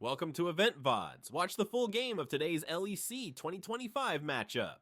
Welcome to Loleventvods. Watch the full game of today's LEC 2025 matchup.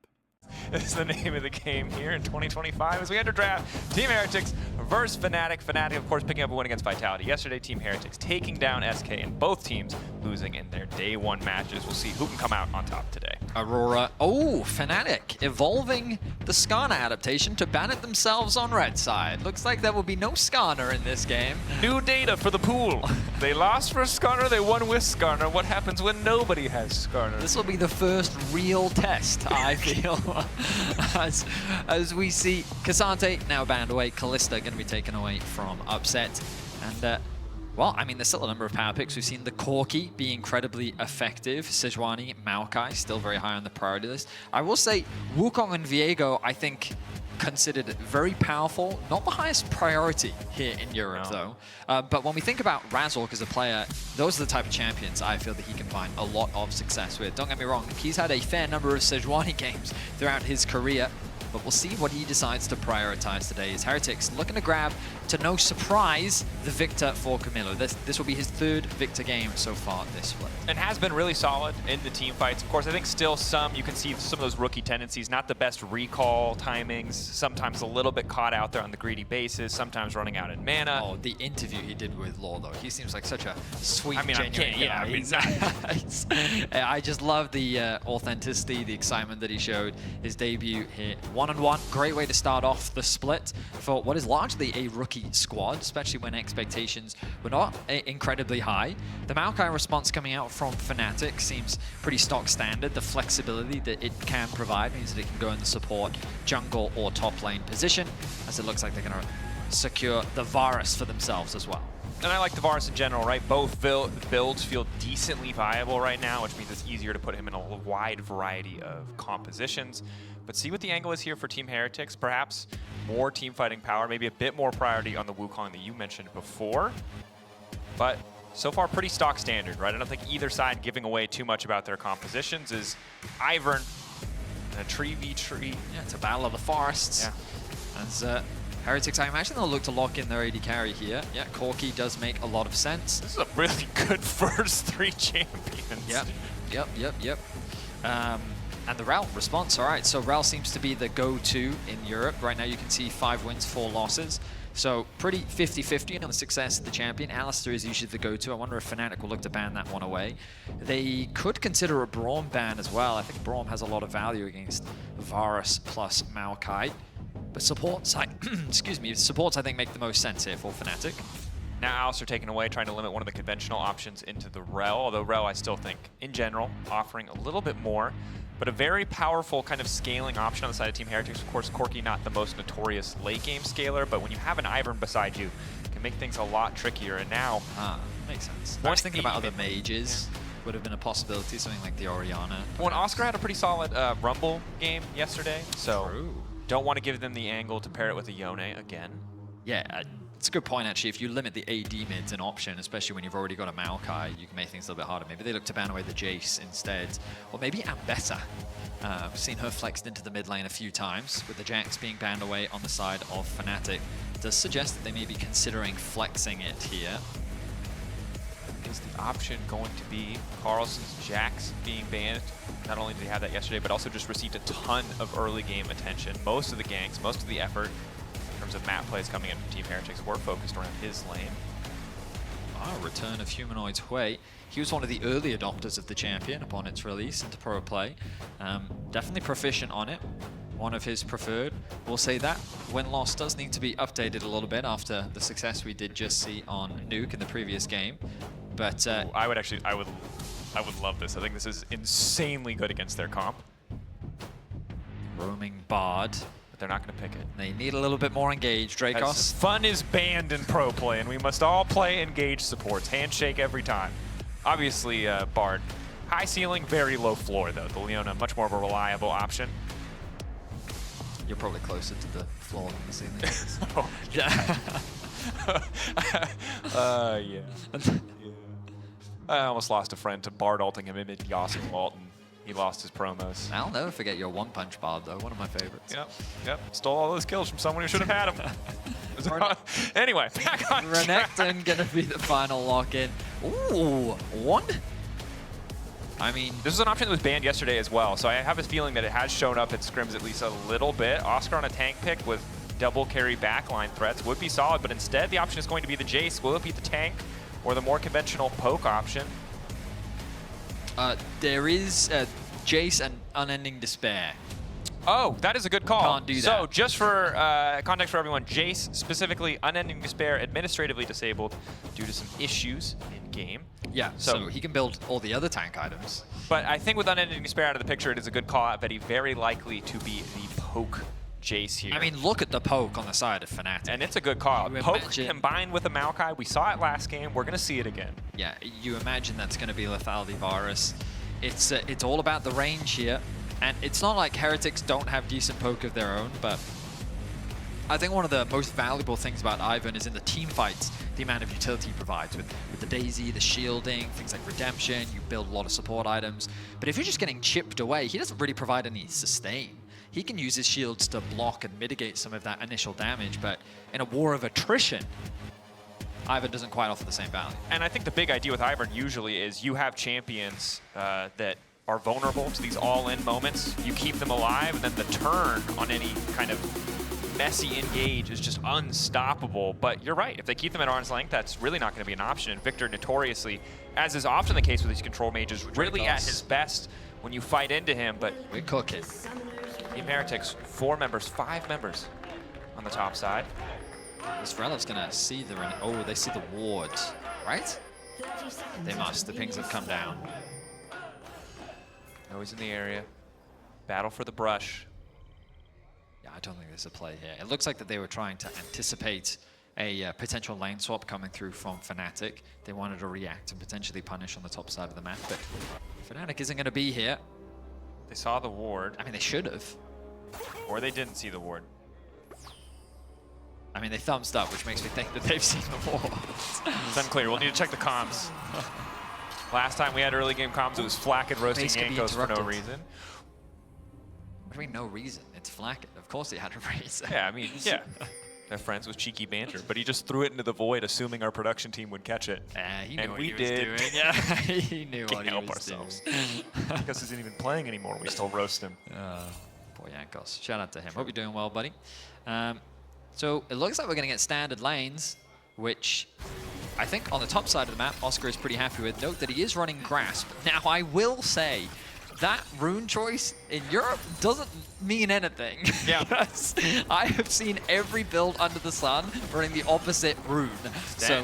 This is the name of the game here in 2025 as we enter draft Team Heretics versus Fnatic. Fnatic, of course, picking up a win against Vitality. Yesterday, Team Heretics taking down SK and both teams losing in their day one matches. We'll see who can come out on top today. Aurora. Oh, Fnatic evolving the Skarner adaptation to ban it themselves on red side. Looks like there will be no Skarner in this game. New data for the pool. They lost for Skarner, they won with Skarner. What happens when nobody has Skarner? This will be the first real test, I feel, as we see Cassante now banned away, Kalista going to be taken away from Upset, and well, I mean, there's still a number of power picks. We've seen the Corki be incredibly effective. Sejuani, Maokai, still very high on the priority list. I will say Wukong and Viego, I think, considered very powerful. Not the highest priority here in Europe, though. But when we think about Razork as a player, those are the type of champions I feel that he can find a lot of success with. Don't get me wrong, he's had a fair number of Sejuani games throughout his career, but we'll see what he decides to prioritize today. As Heretics looking to grab, to no surprise, the victor for Camilo. This will be his third victor game so far this split. And has been really solid in the team fights. Of course, I think still you can see some of those rookie tendencies, not the best recall timings, sometimes a little bit caught out there on the greedy bases, sometimes running out in mana. Oh, the interview he did with Law, though. He seems like such a sweet, genuine guy. I just love the authenticity, the excitement that he showed. His debut here, 1-on-1. Great way to start off the split for what is largely a rookie squad, especially when expectations were not incredibly high. The Maokai response coming out from Fnatic seems pretty stock standard. The flexibility that it can provide means that it can go in the support, jungle, or top lane position, as it looks like they're going to secure the Varus for themselves as well. And I like the Varus in general, right? Both builds feel decently viable right now, which means it's easier to put him in a wide variety of compositions. But see what the angle is here for Team Heretics. Perhaps more team fighting power, maybe a bit more priority on the Wukong that you mentioned before. But so far, pretty stock standard, right? I don't think either side giving away too much about their compositions. Is Ivern a tree v tree? Yeah, it's a battle of the forests. Yeah. As Heretics, I imagine they'll look to lock in their AD carry here. Yeah, Corki does make a lot of sense. This is a really good first three champions. Yep. And the Rel response, all right. So Rel seems to be the go-to in Europe. Right now you can see 5 wins, 4 losses. So pretty 50-50 on the success of the champion. Alistair is usually the go-to. I wonder if Fnatic will look to ban that one away. They could consider a Braum ban as well. I think Braum has a lot of value against Varus plus Maokai. But supports, excuse me, supports I think make the most sense here for Fnatic. Now Alistair taken away, trying to limit one of the conventional options into the Rel, although Rel I still think, in general, offering a little bit more. But a very powerful kind of scaling option on the side of Team Heretics. Of course, Corki not the most notorious late game scaler, but when you have an Ivern beside you, it can make things a lot trickier. And now, makes sense. I was thinking about other mages. Yeah. Would have been a possibility, something like the Orianna. Well, Oscar had a pretty solid Rumble game yesterday, so True. Don't want to give them the angle to pair it with a Yone again. Yeah, it's a good point, actually. If you limit the AD mid's an option, especially when you've already got a Maokai, you can make things a little bit harder. Maybe they look to ban away the Jace instead. Or maybe Ambessa. We've seen her flexed into the mid lane a few times, with the Jax being banned away on the side of Fnatic. It does suggest that they may be considering flexing it here. Is the option going to be Carlson's Jax being banned? Not only did he have that yesterday, but also just received a ton of early game attention. Most of the ganks, most of the effort in terms of map plays coming in from Team Heretics were focused around his lane. Return of Humanoid's Way. He was one of the early adopters of the champion upon its release into pro play. Definitely proficient on it. One of his preferred. We'll say that win-loss does need to be updated a little bit after the success we did just see on Nuke in the previous game. But I would love this. I think this is insanely good against their comp. Roaming Bard. But they're not going to pick it. They need a little bit more engaged, Dracos. Fun is banned in pro play, and we must all play engaged supports. Handshake every time. Obviously, Bard. High ceiling, very low floor, though. The Leona, much more of a reliable option. You're probably closer to the floor than the ceiling. Oh, yeah. Yeah. I almost lost a friend to Bard ulting him in mid-Yasser ult, and he lost his promos. I'll never forget your one-punch Bard, though. One of my favorites. Yep. Stole all those kills from someone who should have had them. Anyway, back on track. Renekton gonna be the final lock-in. Ooh, one? I mean, this is an option that was banned yesterday as well, so I have a feeling that it has shown up at scrims at least a little bit. Oscar on a tank pick with double carry backline threats would be solid, but instead the option is going to be the Jace. Will it be the tank or the more conventional poke option? there is Jace and Unending Despair. Oh, that is a good call. Can't do that. So just for context for everyone, Jace, specifically Unending Despair, administratively disabled due to some issues in game. Yeah, so he can build all the other tank items. But I think with Unending Despair out of the picture, it is a good call out that he's very likely to be the poke Jace here. I mean, look at the poke on the side of Fnatic. And it's a good call. You Poke imagine- combined with a Maokai. We saw it last game. We're going to see it again. Yeah, you imagine that's going to be Lethality Virus. It's all about the range here. And it's not like Heretics don't have decent poke of their own, but I think one of the most valuable things about Ivan is in the team fights, the amount of utility he provides with the Daisy, the shielding, things like Redemption. You build a lot of support items. But if you're just getting chipped away, he doesn't really provide any sustain. He can use his shields to block and mitigate some of that initial damage, but in a war of attrition, Ivan doesn't quite offer the same value. And I think the big idea with Ivern usually is you have champions that are vulnerable to these all-in moments. You keep them alive, and then the turn on any kind of messy engage is just unstoppable. But you're right, if they keep them at arm's length, that's really not going to be an option. And Victor notoriously, as is often the case with these control mages, really at his best when you fight into him. But We're cooking. Team Heretics, 4 members, 5 members on the top side. This Relev's gonna see the oh, they see the ward, right? They must. The pings have come down. Always in the area. Battle for the brush. Yeah, I don't think there's a play here. It looks like that they were trying to anticipate a potential lane swap coming through from Fnatic. They wanted to react and potentially punish on the top side of the map, but Fnatic isn't going to be here. They saw the ward, I mean, they should have. or they didn't see the ward. I mean, they thumbs up, which makes me think that they've seen the ward. It's unclear. We'll need to check the comms. Last time we had early game comms, it was Flack roasting Base could be Yankos for no interrupted. reason. What do you mean, no reason? It's Flacket. Of course he had a reason. Yeah, I mean, yeah. They're friends with cheeky banter, but he just threw it into the void, assuming our production team would catch it. He knew And what we he was did. doing. Yeah, he knew what Can't he help was ourselves. doing. Because he's not even playing anymore. We still roast him. Poor Yankos. Shout out to him. Hope you're doing well, buddy. So it looks like we're going to get standard lanes, which I think on the top side of the map, Oscar is pretty happy with. Note that he is running Grasp. Now, I will say that rune choice in Europe doesn't mean anything. Yeah. Because I have seen every build under the sun running the opposite rune. So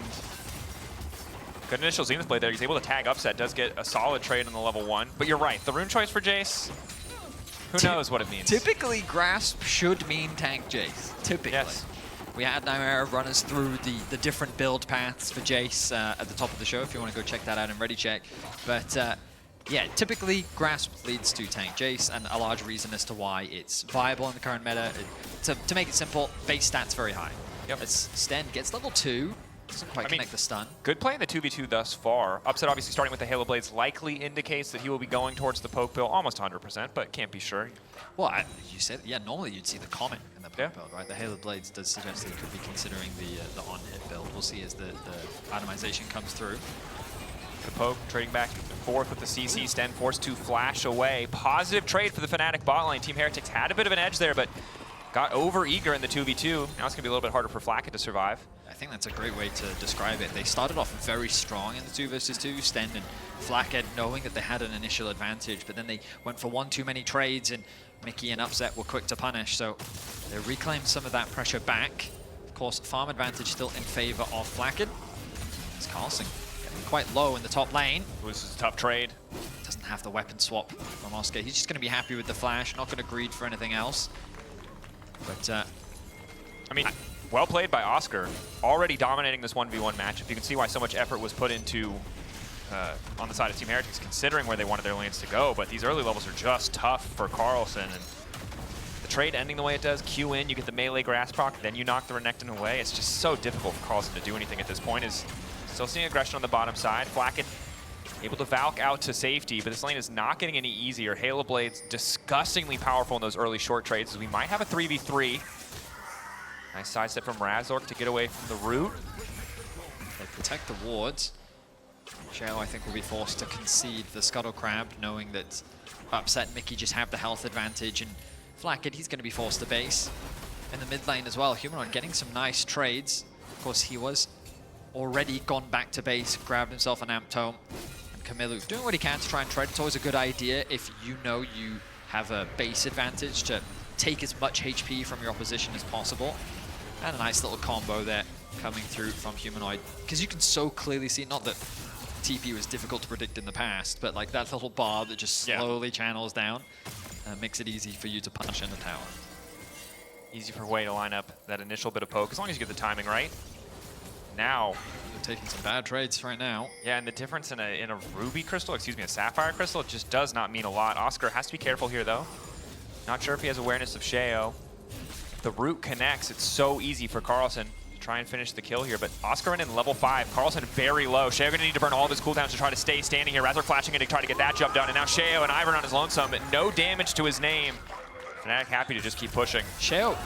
Good initial Zenith play there. He's able to tag Upset, does get a solid trade on the level 1. But you're right, the rune choice for Jace, who knows what it means. typically, Grasp should mean tank Jace. Typically. Yes. We had Nightmare run us through the different build paths for Jace at the top of the show, if you want to go check that out in Ready Check. But yeah, typically Grasp leads to tank Jace, and a large reason as to why it's viable in the current meta. To make it simple, base stats very high. Yep. As Sten gets level 2, doesn't quite connect the stun. Good play in the 2v2 thus far. Upset obviously starting with the Halo Blades likely indicates that he will be going towards the poke build almost 100%, but can't be sure. Well, you said, yeah, normally you'd see the comment in the poke Yeah. build, right? The Halo Blades does suggest that he could be considering the on-hit build. We'll see as the itemization comes through. The poke trading back and forth with the CC. Sten forced to flash away. Positive trade for the Fnatic bot lane. Team Heretics had a bit of an edge there, but got over eager in the 2v2. Now it's going to be a little bit harder for Flacket to survive. I think that's a great way to describe it. They started off very strong in the 2 versus 2, Sten and Flacket, knowing that they had an initial advantage, but then they went for one too many trades, and Mickey and Upset were quick to punish, so they reclaimed some of that pressure back. Of course, farm advantage still in favor of Flacket. It's Carlson getting quite low in the top lane. This is a tough trade. Doesn't have the weapon swap from Oscar. He's just going to be happy with the flash, not going to greed for anything else. But I mean, well played by Oscar. Already dominating this 1v1 matchup. You can see why so much effort was put into on the side of Team Heretics, considering where they wanted their lanes to go. But these early levels are just tough for Carlson. And the trade ending the way it does, Q in, you get the melee grass proc, then you knock the Renekton away. It's just so difficult for Carlson to do anything at this point. Is still seeing aggression on the bottom side. Flacket able to Valk out to safety, but this lane is not getting any easier. Halo Blades disgustingly powerful in those early short trades, as we might have a 3v3. Nice sidestep from Razork to get away from the root. They protect the wards. Shao, I think, will be forced to concede the Scuttle Crab, knowing that Upset and Mickey just have the health advantage, and Flackett, he's going to be forced to base. In the mid lane as well, Humanoid getting some nice trades. Of course, he was already gone back to base, grabbed himself an Amp Tome. And Kamilu doing what he can to try and trade. It's always a good idea if you know you have a base advantage to take as much HP from your opposition as possible. And a nice little combo there coming through from Humanoid. Because you can so clearly see, not that TP was difficult to predict in the past, but like that little bar that just slowly channels down makes it easy for you to punish in the tower. Easy for Wei to line up that initial bit of poke, as long as you get the timing right. Now, they're taking some bad trades right now. Yeah, and the difference in a ruby crystal, excuse me, a sapphire crystal, it just does not mean a lot. Oscar has to be careful here, though. Not sure if he has awareness of Sheo. If the root connects, it's so easy for Carlson to try and finish the kill here, but Oscar in level 5, Carlson very low. Sheo gonna need to burn all of his cooldowns to try to stay standing here. Razork flashing in to try to get that jump done, and now Sheo and Ivern on his lonesome, but no damage to his name. Fnatic happy to just keep pushing. Sheo,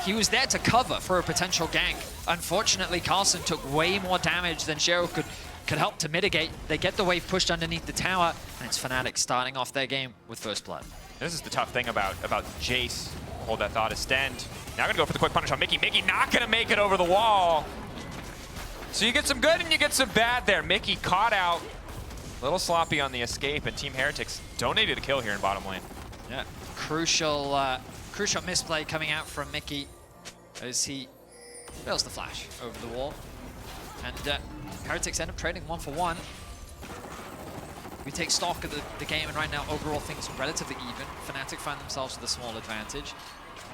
he was there to cover for a potential gank. Unfortunately, Carlson took way more damage than Sheo could help to mitigate. They get the wave pushed underneath the tower, and it's Fnatic starting off their game with first blood. This is the tough thing about Jace. Hold that thought, extend. Now gonna go for the quick punish on Mickey. Mickey not gonna make it over the wall. So you get some good and you get some bad there. Mickey caught out. A little sloppy on the escape, and Team Heretics donated a kill here in bottom lane. Yeah, crucial misplay coming out from Mickey as he fails the flash over the wall. And Heretics end up trading 1 for 1. We take stock of the game, and right now, overall, things are relatively even. Fnatic find themselves with a small advantage.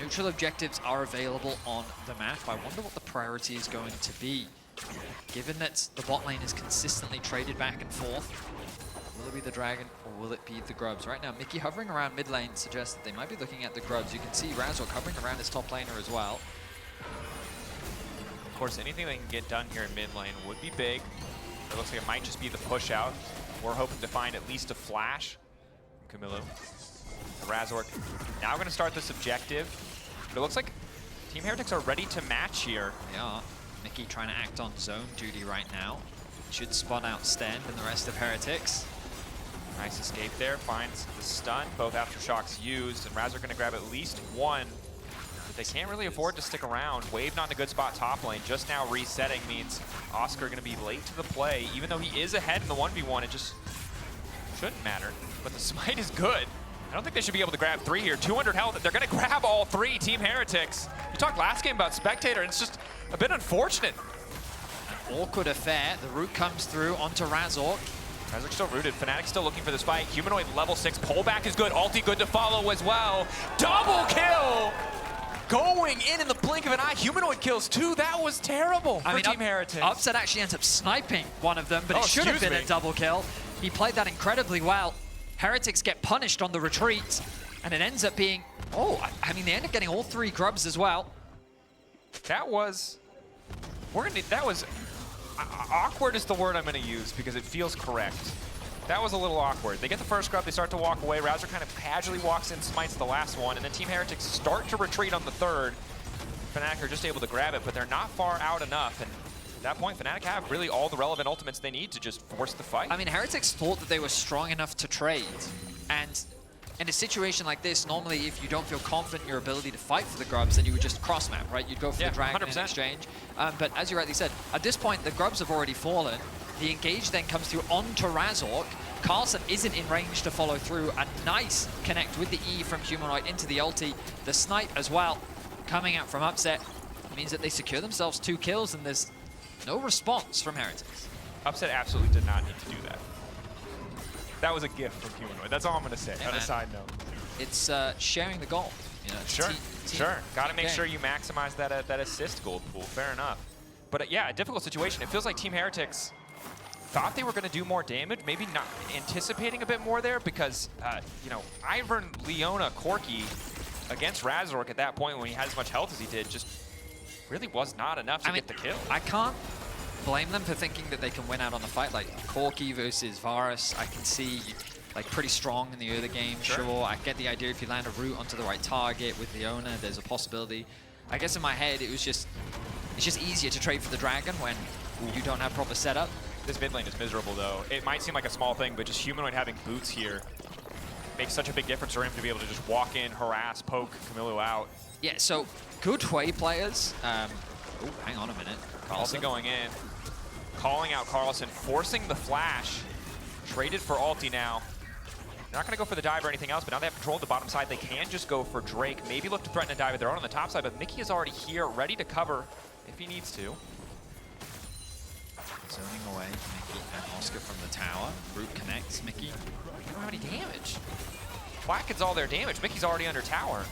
Neutral objectives are available on the map. I wonder what the priority is going to be. Given that the bot lane is consistently traded back and forth, will it be the Dragon or will it be the Grubs? Right now, Mickey hovering around mid lane suggests that they might be looking at the Grubs. You can see Razork hovering around his top laner as well. Of course, anything they can get done here in mid lane would be big. It looks like it might just be the push out. We're hoping to find at least a flash from Kamilu. Razork now going to start this objective. But it looks like Team Heretics are ready to match here. They are. Mickey trying to act on zone duty right now. Should spot out Sten and the rest of Heretics. Nice escape there. Finds the stun. Both aftershocks used. And Razork going to grab at least one. But they can't really afford to stick around. Wave not in a good spot top lane. Just now resetting means Oscar going to be late to the play. Even though he is ahead in the 1v1, it just shouldn't matter. But the smite is good. I don't think they should be able to grab 3 here. 200 health. They're going to grab all 3, Team Heretics. You talked last game about Spectator, and it's just a bit unfortunate. An awkward affair. The root comes through onto Razork. Razork still rooted. Fnatic still looking for this fight. Humanoid level 6. Pullback is good. Ulti good to follow as well. Double kill! Going in the blink of an eye. Humanoid kills 2. That was terrible for Team Heretics. Upset actually ends up sniping one of them, but it should have been a double kill. He played that incredibly well. Heretics get punished on the retreat, and it ends up being, I mean, they end up getting all 3 Grubs as well. That was, awkward is the word I'm gonna use because it feels correct. That was a little awkward. They get the first Grub, they start to walk away. Razor kind of casually walks in, smites the last one, and then Team Heretics start to retreat on the third. Fnatic are just able to grab it, but they're not far out enough, and at that point, Fnatic have really all the relevant ultimates they need to just force the fight. I mean, Heretics thought that they were strong enough to trade, and in a situation like this, normally if you don't feel confident in your ability to fight for the Grubs, then you would just cross-map, right? You'd go for the Dragon 100%. In exchange. But as you rightly said, at this point, the Grubs have already fallen. The engage then comes through onto Razork. Carlson isn't in range to follow through. A nice connect with the E from Humanoid into the ulti. The snipe as well, coming out from Upset, means that they secure themselves 2 kills, and there's no response from Heretics. Upset absolutely did not need to do that. That was a gift from Humanoid. That's all I'm going to say on a side note. It's sharing the goal. You know, sure. Got to make sure you maximize that assist gold pool. Fair enough. But yeah, a difficult situation. It feels like Team Heretics thought they were going to do more damage, maybe not anticipating a bit more there because, you know, Ivern, Leona, Corki against Razork at that point when he had as much health as he did just really was not enough to get the kill. I can't blame them for thinking that they can win out on the fight. Like Corki versus Varus, I can see like pretty strong in the early game. Sure, I get the idea if you land a root onto the right target with Leona, there's a possibility. I guess in my head, it's just easier to trade for the dragon when you don't have proper setup. This mid lane is miserable, though. It might seem like a small thing, but just Humanoid having boots here makes such a big difference for him to be able to just walk in, harass, poke Camilo out. Yeah, so good Hwei players. Oh, hang on a minute. Carlson going in, calling out Carlson, forcing the flash. Traded for ulti now. They're not going to go for the dive or anything else, but now they have control of the bottom side. They can just go for Drake, maybe look to threaten a dive of their own on the top side, but Mickey is already here, ready to cover if he needs to. Zoning away Mickey and Oscar from the tower. Root connects Mickey. They don't have any damage. Black gets all their damage. Mickey's already under tower.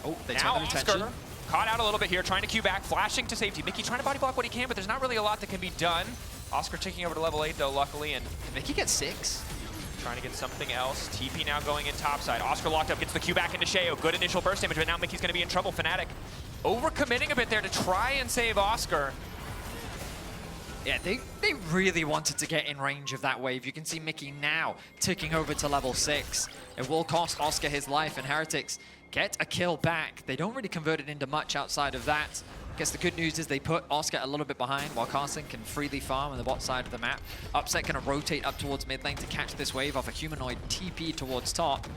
Oh, they now turn their attention. Oscar caught out a little bit here, trying to queue back, flashing to safety. Mickey trying to body block what he can, but there's not really a lot that can be done. Oscar taking over to level 8 though, luckily, and Mickey gets 6. trying to get something else. TP now going in topside. Oscar locked up, gets the Q back into Sheo. Good initial burst damage, but now Mickey's going to be in trouble. Fnatic overcommitting a bit there to try and save Oscar. Yeah, they really wanted to get in range of that wave. You can see Mickey now ticking over to level 6. It will cost Oscar his life, and Heretics get a kill back. They don't really convert it into much outside of that. I guess the good news is they put Oscar a little bit behind while Carson can freely farm on the bot side of the map. Upset going to rotate up towards mid lane to catch this wave off a Humanoid TP towards top.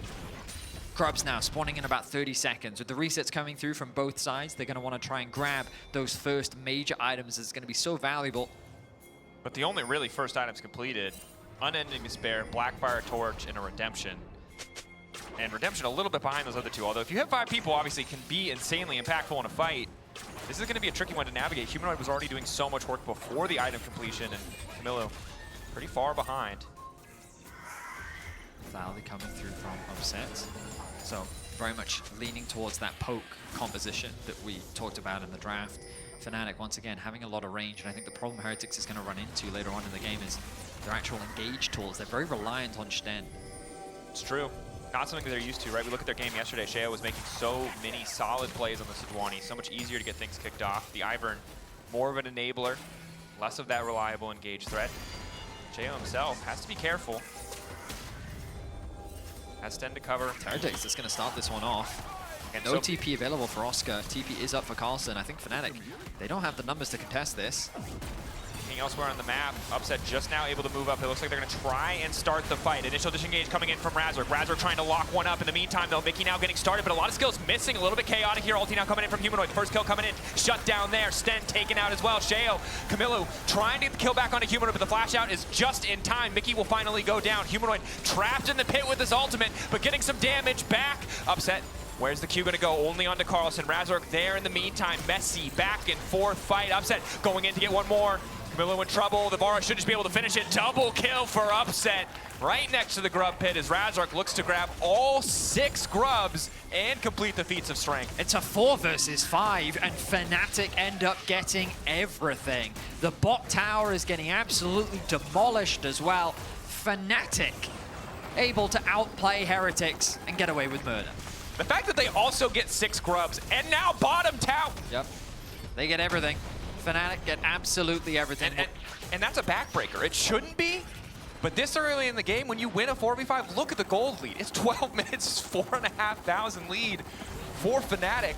Grubs now spawning in about 30 seconds. With the resets coming through from both sides, they're going to want to try and grab those first major items. It's going to be so valuable. But the only really first items completed, Unending Despair, Blackfire Torch, and a Redemption. And Redemption a little bit behind those other two, although if you have 5 people, obviously it can be insanely impactful in a fight. This is going to be a tricky one to navigate. Humanoid was already doing so much work before the item completion, and Camilo pretty far behind. Valley coming through from Upset. So very much leaning towards that poke composition that we talked about in the draft. Fnatic, once again, having a lot of range, and I think the problem Heretics is going to run into later on in the game is their actual engage tools. They're very reliant on Sten. It's true. Not something that they're used to, right? We look at their game yesterday. Sheo was making so many solid plays on the Sejuani. So much easier to get things kicked off. The Ivern, more of an enabler, less of that reliable engage threat. Sheo himself has to be careful. Has Sten to cover. Heretics is going to start this one off. And No so TP available for Oscar. TP is up for Carlson. I think Fnatic, they don't have the numbers to contest this. looking elsewhere on the map. Upset just now able to move up. It looks like they're going to try and start the fight. Initial disengage coming in from Razork. Razork trying to lock one up. In the meantime, though, Mickey now getting started, but a lot of skills missing. A little bit chaotic here. Ulti now coming in from Humanoid. First kill coming in. Shut down there. Sten taken out as well. Sheo, Camilo trying to get the kill back onto Humanoid, but the flash out is just in time. Mickey will finally go down. Humanoid trapped in the pit with his ultimate, but getting some damage back. Upset. Where's the Q going to go? Only onto Carlson. Razork there in the meantime. Messy back and forth fight. Upset going in to get one more. Camilo in trouble. The Vara should just be able to finish it. Double kill for Upset. Right next to the grub pit as Razork looks to grab all 6 grubs and complete the feats of strength. It's a 4 versus 5, and Fnatic end up getting everything. The bot tower is getting absolutely demolished as well. Fnatic able to outplay Heretics and get away with murder. The fact that they also get 6 grubs and now bottom tower. Yep. They get everything. Fnatic get absolutely everything. And that's a backbreaker. It shouldn't be, but this early in the game, when you win a 4v5, look at the gold lead. It's 12 minutes, 4,500 lead for Fnatic.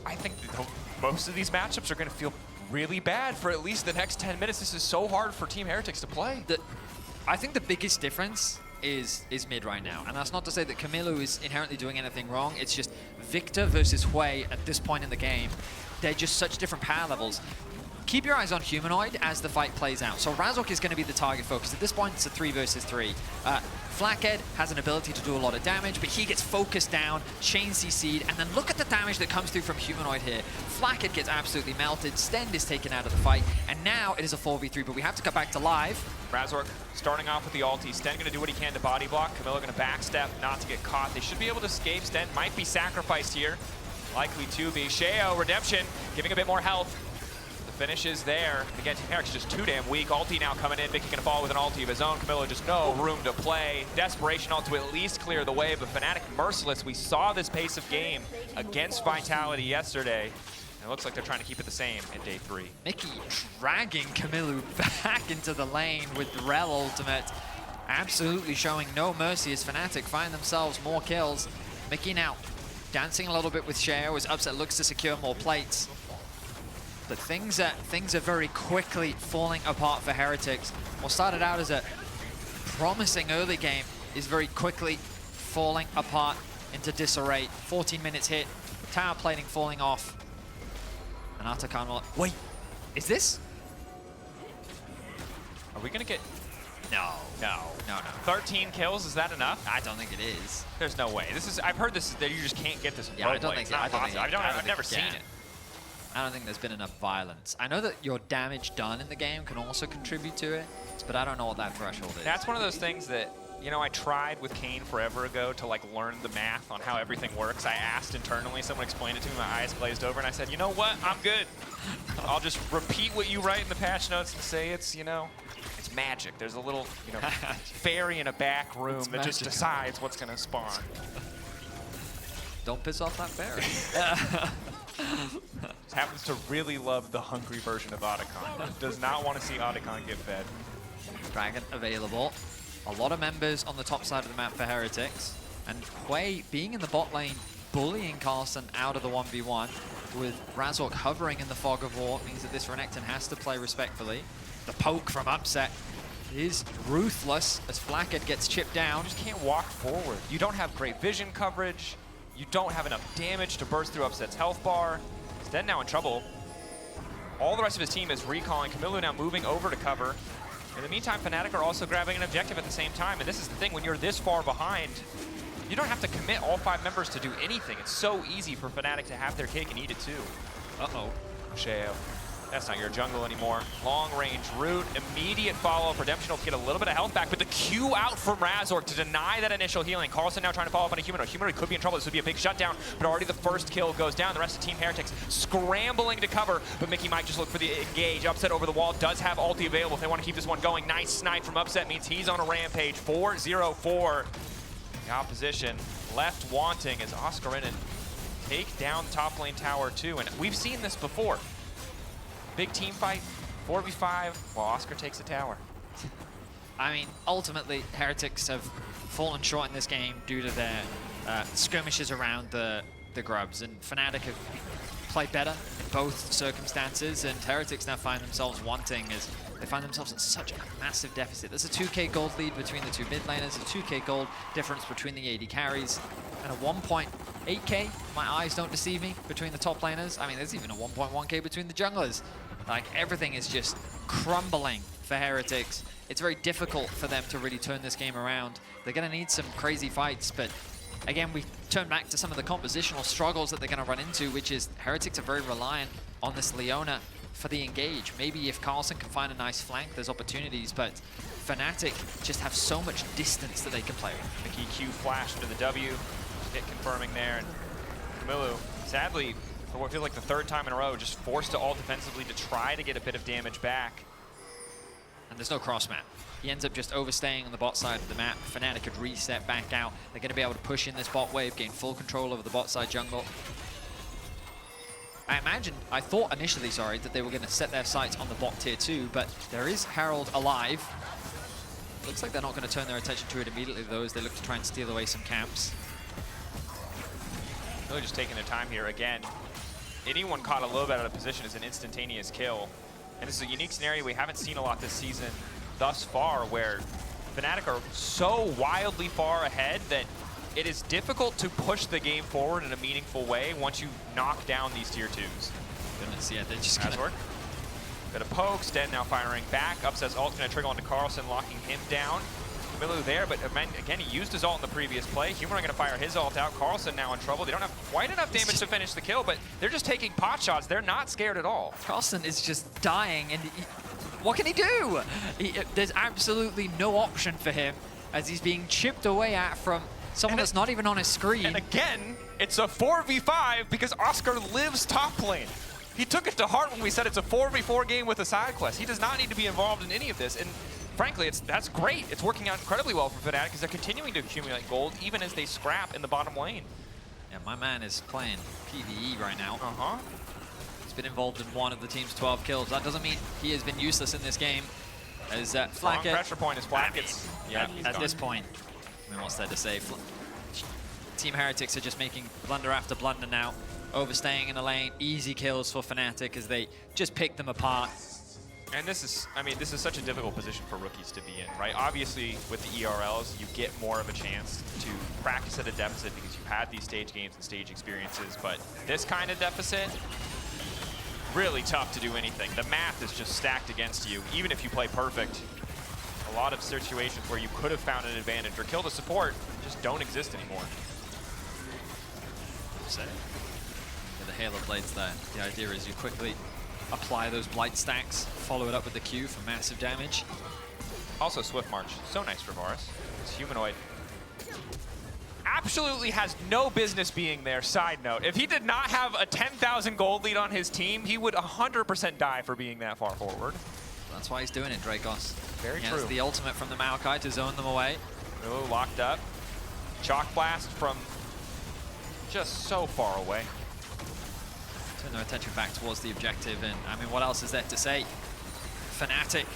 I think that most of these matchups are going to feel really bad for at least the next 10 minutes. This is so hard for Team Heretics to play. I think the biggest difference is mid right now. And that's not to say that Camilo is inherently doing anything wrong. It's just Victor versus Hwei at this point in the game. They're just such different power levels. Keep your eyes on Humanoid as the fight plays out. So Razork is going to be the target focus. At this point, it's a 3 versus 3. Flackhead has an ability to do a lot of damage, but he gets focused down, chain CC'd, and then look at the damage that comes through from Humanoid here. Flackhead gets absolutely melted, Sten is taken out of the fight, and now it is a 4v3, but we have to cut back to live. Razork starting off with the ulti. Sten going to do what he can to body block. Camilo going to backstep, not to get caught. They should be able to escape. Sten might be sacrificed here. Likely to be. Sheo, Redemption, giving a bit more health. Finish is there. Again, Team Heretics just too damn weak. Ulti now coming in. Mickey gonna fall with an ulti of his own. Camilo just no room to play. Desperation ult to at least clear the way, but Fnatic merciless. We saw this pace of game against Vitality yesterday. And it looks like they're trying to keep it the same in day 3. Mickey dragging Camilo back into the lane with Rel ultimate. Absolutely showing no mercy as Fnatic find themselves more kills. Mickey now dancing a little bit with Sheo as Upset looks to secure more plates. But things are very quickly falling apart for Heretics. What started out as a promising early game is very quickly falling apart into disarray. 14 minutes hit, tower plating falling off. And Atakan will... Wait, is this? Are we gonna get... No. No. No. 13 kills, is that enough? I don't think it is. There's no way. This is, I've heard this, that you just can't get this. Yeah, I don't think I've never seen it. I don't think there's been enough violence. I know that your damage done in the game can also contribute to it, but I don't know what that threshold is. That's one of those things that, you know, I tried with Kane forever ago to like learn the math on how everything works. I asked internally, someone explained it to me, my eyes glazed over, and I said, you know what, I'm good. I'll just repeat what you write in the patch notes and say it's, you know, it's magic. There's a little, you know, fairy in a back room that just decides what's gonna spawn. Don't piss off that fairy. Just happens to really love the hungry version of Otacon. Does not want to see Otacon get fed. Dragon available. A lot of members on the top side of the map for Heretics. And Hui being in the bot lane, bullying Carlson out of the 1v1. With Razork hovering in the fog of war, means that this Renekton has to play respectfully. The poke from Upset is ruthless as Flackhead gets chipped down. You just can't walk forward. You don't have great vision coverage. You don't have enough damage to burst through Upset's health bar. Sten now in trouble. All the rest of his team is recalling. Camilo now moving over to cover. In the meantime, Fnatic are also grabbing an objective at the same time. And this is the thing, when you're this far behind, you don't have to commit all 5 members to do anything. It's so easy for Fnatic to have their cake and eat it too. Uh-oh. Sheo. That's not your jungle anymore. Long range root, immediate follow-up. Redemption will get a little bit of health back, but the Q out from Razork to deny that initial healing. Carlson now trying to follow up on a Humanoid. Humanoid could be in trouble. This would be a big shutdown, but already the first kill goes down. The rest of Team Heretics scrambling to cover, but Mickey might just look for the engage. Upset over the wall, does have ulti available if they want to keep this one going. Nice snipe from Upset means he's on a rampage. 4-0-4. The opposition left wanting as Oscarinen take down the top lane tower too, and we've seen this before. Big team fight, 4v5, while Oscar takes the tower. I mean, ultimately, Heretics have fallen short in this game due to their skirmishes around the grubs, and Fnatic have played better in both circumstances, and Heretics now find themselves wanting as they find themselves in such a massive deficit. There's a 2k gold lead between the two mid laners, a 2k gold difference between the AD carries, and a 1.8k, my eyes don't deceive me, between the top laners. I mean, there's even a 1.1k between the junglers. Like, everything is just crumbling for Heretics. It's very difficult for them to really turn this game around. They're going to need some crazy fights, but again, we turn back to some of the compositional struggles that they're going to run into, which is Heretics are very reliant on this Leona for the engage. Maybe if Carlson can find a nice flank, there's opportunities, but Fnatic just have so much distance that they can play with. Mickey Q flash into the W, hit confirming there, and Camilo, sadly, for what feels like the 3rd time in a row, just forced to ult defensively to try to get a bit of damage back. And there's no cross map. He ends up just overstaying on the bot side of the map. Fnatic could reset back out. They're going to be able to push in this bot wave, gain full control over the bot side jungle. I thought initially, that they were going to set their sights on the bot tier 2, but there is Herald alive. Looks like they're not going to turn their attention to it immediately, though, as they look to try and steal away some camps. Really just taking their time here again. Anyone caught a little bit out of position is an instantaneous kill. And this is a unique scenario we haven't seen a lot this season thus far, where Fnatic are so wildly far ahead that it is difficult to push the game forward in a meaningful way once you knock down these tier 2s. Goodness, yeah, they're just Razork. Bit of poke, Sten now firing back. Upset's ult's gonna trigger onto Carlson, locking him down. Camilo there, but again, he used his ult in the previous play. Humanoid gonna fire his ult out. Carlson now in trouble. They don't have quite enough damage to finish the kill, but they're just taking pot shots. They're not scared at all. Carlson is just dying, and what can he do? There's absolutely no option for him as he's being chipped away at from someone that's not even on his screen. And again, it's a 4v5 because Oscar lives top lane. He took it to heart when we said it's a 4v4 game with a side quest. He does not need to be involved in any of this. And frankly, that's great. It's working out incredibly well for Fnatic because they're continuing to accumulate gold even as they scrap in the bottom lane. Yeah, my man is playing PvE right now. Uh-huh. He's been involved in one of the team's 12 kills. That doesn't mean he has been useless in this game. As Flackhead, pressure point is Flack. At this point, I mean, what's there to say? Team Heretics are just making blunder after blunder now, overstaying in the lane, easy kills for Fnatic as they just pick them apart. And this is, I mean, this is such a difficult position for rookies to be in, right? Obviously, with the ERLs, you get more of a chance to practice at a deficit because you've had these stage games and stage experiences, but this kind of deficit, really tough to do anything. The math is just stacked against you, even if you play perfect. A lot of situations where you could have found an advantage or killed a support just don't exist anymore. Yeah, the Halo Blades there. The idea is you quickly apply those Blight stacks, follow it up with the Q for massive damage. Also, Swift March, so nice for Varus. This humanoid absolutely has no business being there. Side note, if he did not have a 10,000 gold lead on his team, he would 100% die for being that far forward. That's why he's doing it, Dracos. Very he true. has the ultimate from the Maokai to zone them away. Oh, locked up. Chalk Blast from just so far away. Turn their attention back towards the objective, and I mean, what else is there to say? Fnatic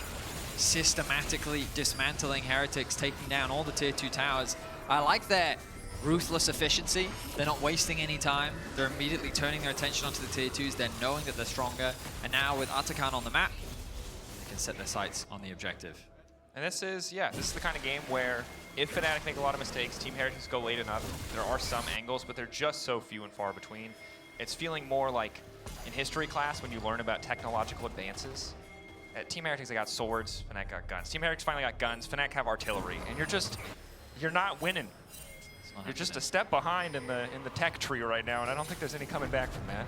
systematically dismantling Heretics, taking down all the tier 2 towers. I like their ruthless efficiency. They're not wasting any time. They're immediately turning their attention onto the tier 2s. They're knowing that they're stronger, and now with Atakan on the map, they can set their sights on the objective. And this is, yeah, this is the kind of game where if Fnatic make a lot of mistakes, Team Heretics go late enough, there are some angles, but they're just so few and far between. It's feeling more like in history class when you learn about technological advances. At Team Heretics, they got swords, Fnatic got guns. Team Heretics finally got guns, Fnatic have artillery, and you're not winning. You're just a step behind in the tech tree right now, and I don't think there's any coming back from that.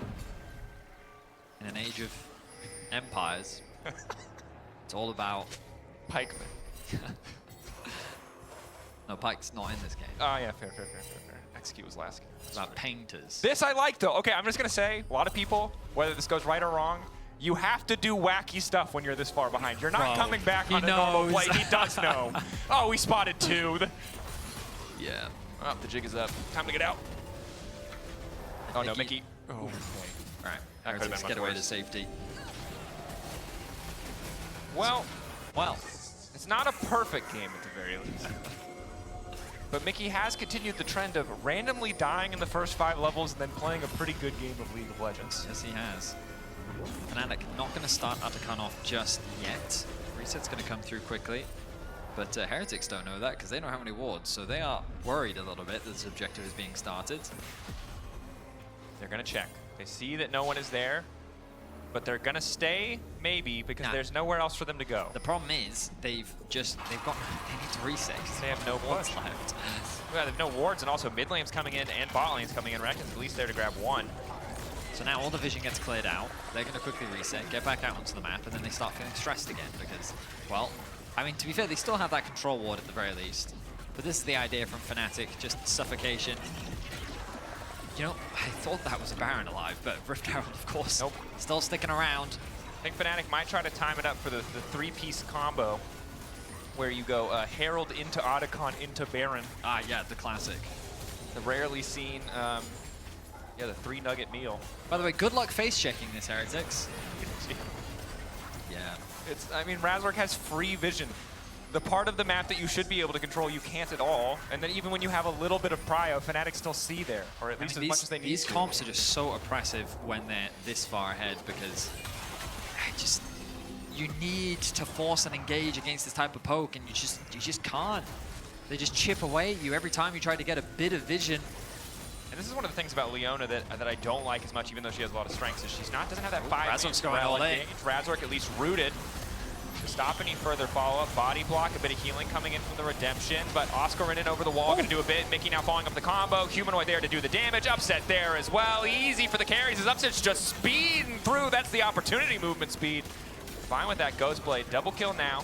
In an age of empires, it's all about Pikeman. No, Pike's not in this game. Oh yeah, fair. Execute was last game. It's about painters. This I like though. Okay, I'm just gonna say, a lot of people, whether this goes right or wrong, you have to do wacky stuff when you're this far behind. You're not coming back on a normal play. He does know. Oh, we spotted 2. Yeah. Oh, the jig is up. Time to get out. Oh no, Mickey. Oh, okay. All right, That could've Heretics been get much away to worse. safety. Well, It's it's not a perfect game at the very least. But Mickey has continued the trend of randomly dying in the first 5 levels and then playing a pretty good game of League of Legends. Yes, he has. Fnatic not going to start Atakan off just yet. Reset's going to come through quickly. But Heretics don't know that because they don't have any wards, so they are worried a little bit that this objective is being started. They're going to check. They see that no one is there, but they're going to stay, maybe, because there's nowhere else for them to go. The problem is they need to reset. They have no wards push. left. Yeah, they have no wards, and also mid lane's coming in and bot lane's coming in. Rekken's at least there to grab 1. So now all the vision gets cleared out. They're going to quickly reset, get back out onto the map, and then they start feeling stressed again because, well, I mean, to be fair, they still have that control ward at the very least. But this is the idea from Fnatic, just suffocation. You know, I thought that was a Baron alive, but Rift Herald, of course, still sticking around. I think Fnatic might try to time it up for the 3-piece combo where you go Herald into Otacon into Baron. Ah, yeah, the classic. The rarely seen, the 3-nugget meal. By the way, good luck face-checking this, Heretics. Yeah. I mean, Razork has free vision. The part of the map that you should be able to control, you can't at all. And then even when you have a little bit of prio, Fnatic still see there, or at least as much as they need to. These comps are just so oppressive when they're this far ahead because you need to force and engage against this type of poke, and you just can't. They just chip away at you every time you try to get a bit of vision. And this is one of the things about Leona that I don't like as much, even though she has a lot of strengths, is doesn't have that 5 Razork's going all in. Razork at least rooted to stop any further follow-up. Body block, a bit of healing coming in from the Redemption, but Oscar in over the wall, going to do a bit. Mickey now following up the combo. Humanoid there to do the damage. Upset there as well. Easy for the carries. His Upset's just speeding through. That's the opportunity movement speed. Fine with that Ghost Blade. Double kill now.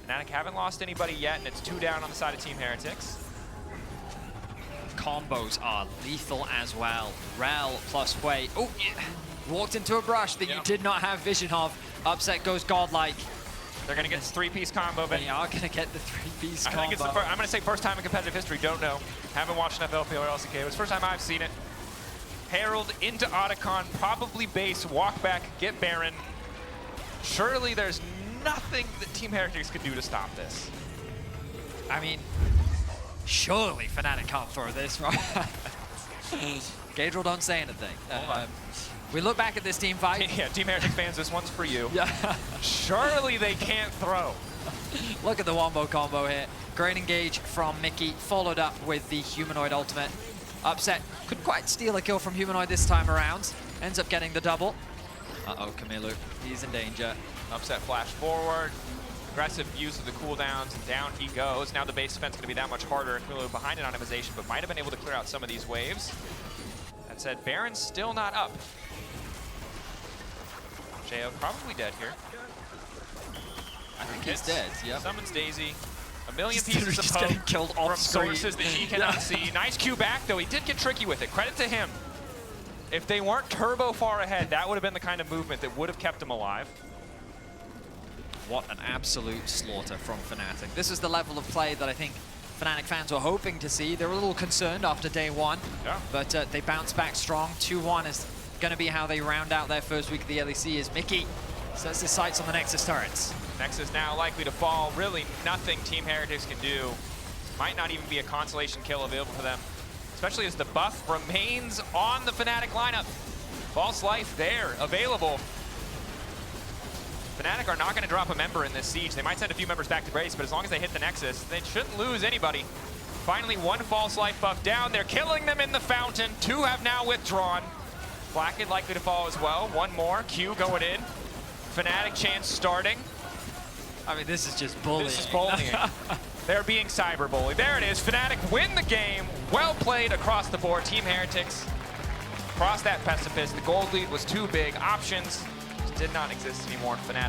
Fnatic haven't lost anybody yet, and it's 2 down on the side of Team Heretics. Combos are lethal as well. Rel plus Wei. Oh, yeah. Walked into a brush that you did not have vision of. Upset goes godlike. They're going to get this 3-piece combo. They are going to get the 3-piece combo. I think it's I'm going to say first time in competitive history. Don't know. Haven't watched enough LPL or LCK. It was the first time I've seen it. Herald into Otacon, probably base, walk back, get Baron. Surely there's nothing that Team Heretics could do to stop this. I mean, surely Fnatic can't throw this, right? Gaedril, don't say anything. We look back at this team fight. Yeah, Team Heretics fans, this one's for you. Yeah. Surely they can't throw. Look at the wombo combo here. Great engage from Mickey, followed up with the Humanoid ultimate. Upset, couldn't quite steal a kill from Humanoid this time around. Ends up getting the double. Uh-oh, Kamilu, he's in danger. Upset flash forward. Aggressive use of the cooldowns, and down he goes. Now the base defense is going to be that much harder, and Kamilu behind anonymization, but might have been able to clear out some of these waves. That said, Baron's still not up. Jo probably dead here. I think he's dead, yep. Summons Daisy. A million Just pieces of getting poke killed off from screen. sources that he cannot see. Nice Q back, though. He did get tricky with it. Credit to him. If they weren't turbo far ahead, that would have been the kind of movement that would have kept him alive. What an absolute slaughter from Fnatic. This is the level of play that I think Fnatic fans were hoping to see. They were a little concerned after day one, but they bounced back strong. 2-1 is going to be how they round out their first week of the LEC as Mickey sets his sights on the Nexus turrets. Nexus now likely to fall. Really nothing Team Heretics can do. Might not even be a consolation kill available for them, especially as the buff remains on the Fnatic lineup. False life there, available. Fnatic are not going to drop a member in this siege. They might send a few members back to base, but as long as they hit the Nexus, they shouldn't lose anybody. Finally, one false life buff down. They're killing them in the fountain. 2 have now withdrawn. Blackhead likely to fall as well. One more. Q going in. Fnatic chance starting. I mean, this is just bullying. This is bullying. They're being cyberbullied. There it is. Fnatic win the game. Well played across the board. Team Heretics crossed that precipice. The gold lead was too big. Options just did not exist anymore. Fnatic